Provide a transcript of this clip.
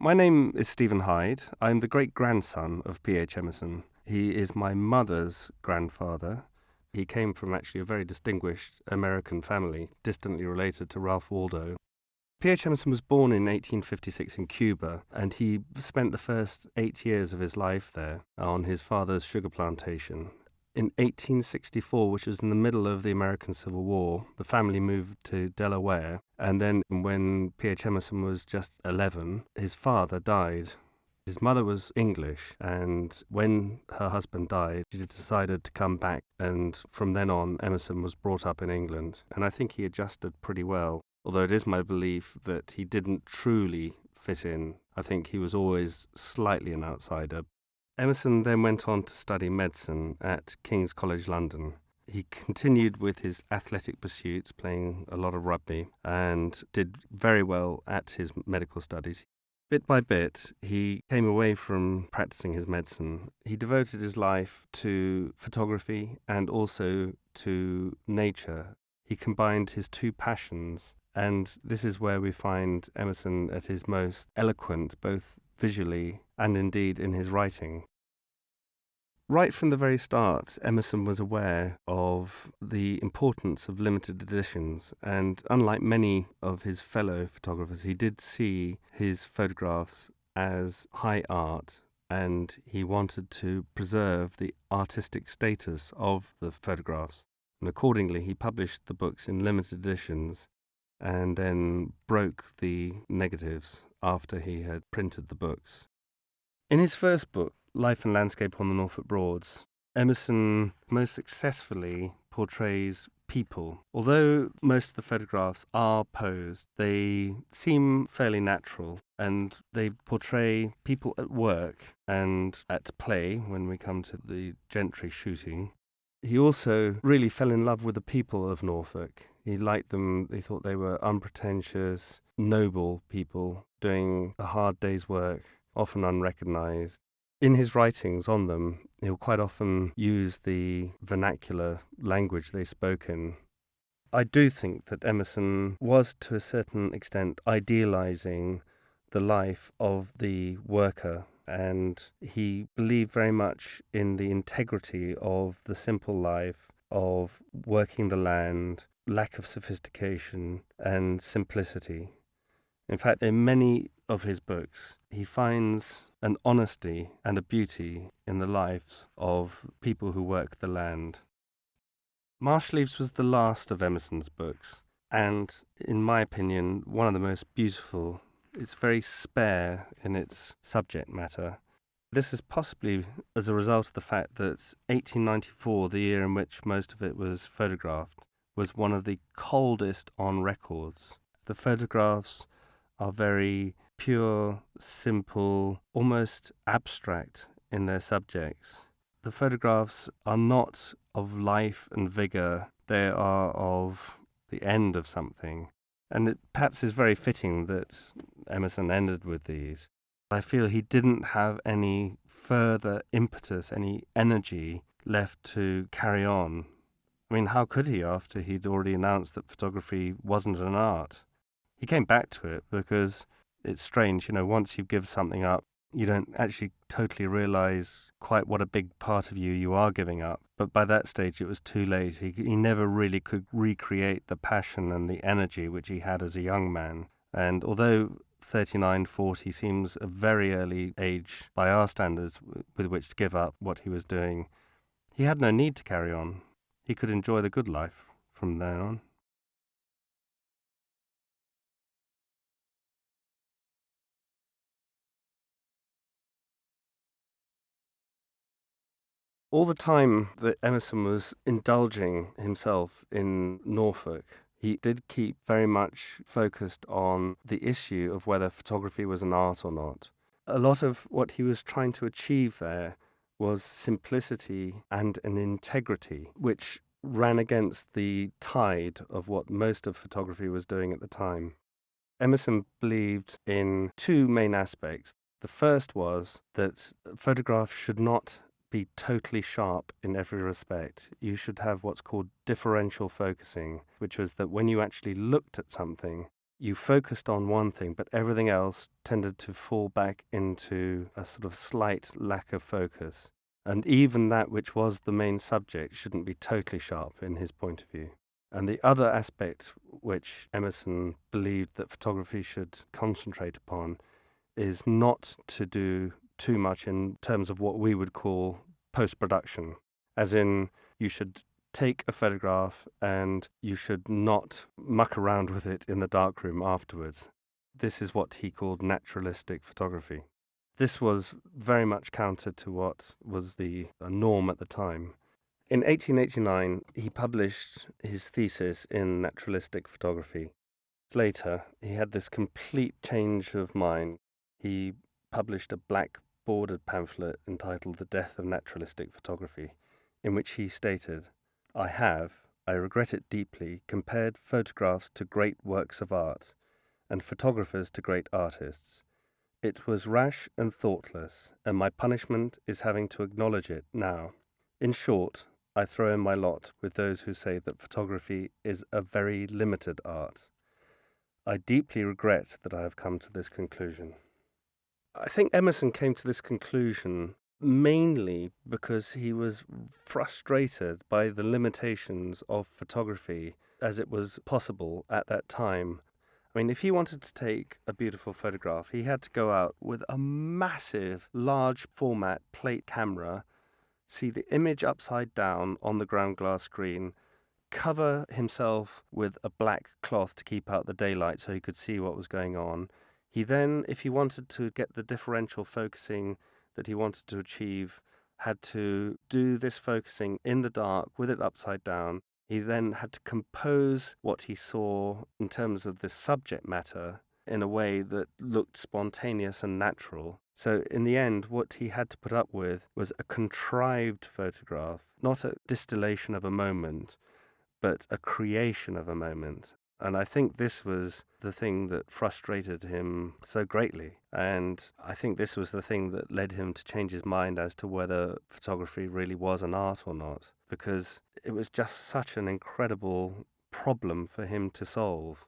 My name is Stephen Hyde. I'm the great-grandson of P.H. Emerson. He is my mother's grandfather. He came from actually a very distinguished American family, distantly related to Ralph Waldo. P.H. Emerson was born in 1856 in Cuba, and he spent the first 8 years of his life there on his father's sugar plantation. In 1864, which was in the middle of the American Civil War, the family moved to Delaware, and then when P.H. Emerson was just 11, his father died. His mother was English, and when her husband died, she decided to come back, and from then on, Emerson was brought up in England, and I think he adjusted pretty well, although it is my belief that he didn't truly fit in. I think he was always slightly an outsider. Emerson then went on to study medicine at King's College London. He continued with his athletic pursuits, playing a lot of rugby, and did very well at his medical studies. Bit by bit, he came away from practicing his medicine. He devoted his life to photography and also to nature. He combined his two passions, and this is where we find Emerson at his most eloquent, both visually and indeed in his writing. Right from the very start, Emerson was aware of the importance of limited editions, and unlike many of his fellow photographers, he did see his photographs as high art, and he wanted to preserve the artistic status of the photographs. And accordingly, he published the books in limited editions and then broke the negatives after he had printed the books. In his first book, Life and Landscape on the Norfolk Broads, Emerson most successfully portrays people. Although most of the photographs are posed, they seem fairly natural, and they portray people at work and at play when we come to the gentry shooting. He also really fell in love with the people of Norfolk. He liked them. He thought they were unpretentious, noble people doing a hard day's work, often unrecognized. In his writings on them, he'll quite often use the vernacular language they spoke in. I do think that Emerson was, to a certain extent, idealizing the life of the worker, and he believed very much in the integrity of the simple life of working the land, lack of sophistication, and simplicity. In fact, in many of his books, he finds an honesty and a beauty in the lives of people who work the land. Marsh Leaves was the last of Emerson's books, and in my opinion, one of the most beautiful. It's very spare in its subject matter. This is possibly as a result of the fact that 1894, the year in which most of it was photographed, was one of the coldest on records. The photographs are very pure, simple, almost abstract in their subjects. The photographs are not of life and vigor, they are of the end of something. And it perhaps is very fitting that Emerson ended with these. I feel he didn't have any further impetus, any energy left to carry on. I mean, how could he after he'd already announced that photography wasn't an art? He came back to it because it's strange, once you give something up, you don't actually totally realize quite what a big part of you are giving up. But by that stage, it was too late. He never really could recreate the passion and the energy which he had as a young man. And although 39, 40 seems a very early age by our standards with which to give up what he was doing, he had no need to carry on. He could enjoy the good life from then on. All the time that Emerson was indulging himself in Norfolk, he did keep very much focused on the issue of whether photography was an art or not. A lot of what he was trying to achieve there was simplicity and an integrity, which ran against the tide of what most of photography was doing at the time. Emerson believed in two main aspects. The first was that photographs should not be totally sharp in every respect. You should have what's called differential focusing, which was that when you actually looked at something, You focused on one thing, but everything else tended to fall back into a sort of slight lack of focus. And even that which was the main subject shouldn't be totally sharp in his point of view. And the other aspect which Emerson believed that photography should concentrate upon is not to do too much in terms of what we would call post-production, as in you should take a photograph and you should not muck around with it in the darkroom afterwards. This is what he called naturalistic photography. This was very much counter to what was the norm at the time. In 1889, he published his thesis in naturalistic photography. Later, he had this complete change of mind. He published a black bordered pamphlet entitled The Death of Naturalistic Photography, in which he stated, I regret it deeply, compared photographs to great works of art, and photographers to great artists. It was rash and thoughtless, and my punishment is having to acknowledge it now. In short, I throw in my lot with those who say that photography is a very limited art. I deeply regret that I have come to this conclusion. I think Emerson came to this conclusion mainly because he was frustrated by the limitations of photography as it was possible at that time. I mean, if he wanted to take a beautiful photograph, he had to go out with a massive, large format plate camera, see the image upside down on the ground glass screen, cover himself with a black cloth to keep out the daylight so he could see what was going on. He then, if he wanted to get the differential focusing that he wanted to achieve, had to do this focusing in the dark with it upside down. He then had to compose what he saw in terms of the subject matter in a way that looked spontaneous and natural. So in the end, what he had to put up with was a contrived photograph, not a distillation of a moment, but a creation of a moment. And I think this was the thing that frustrated him so greatly. And I think this was the thing that led him to change his mind as to whether photography really was an art or not, because it was just such an incredible problem for him to solve.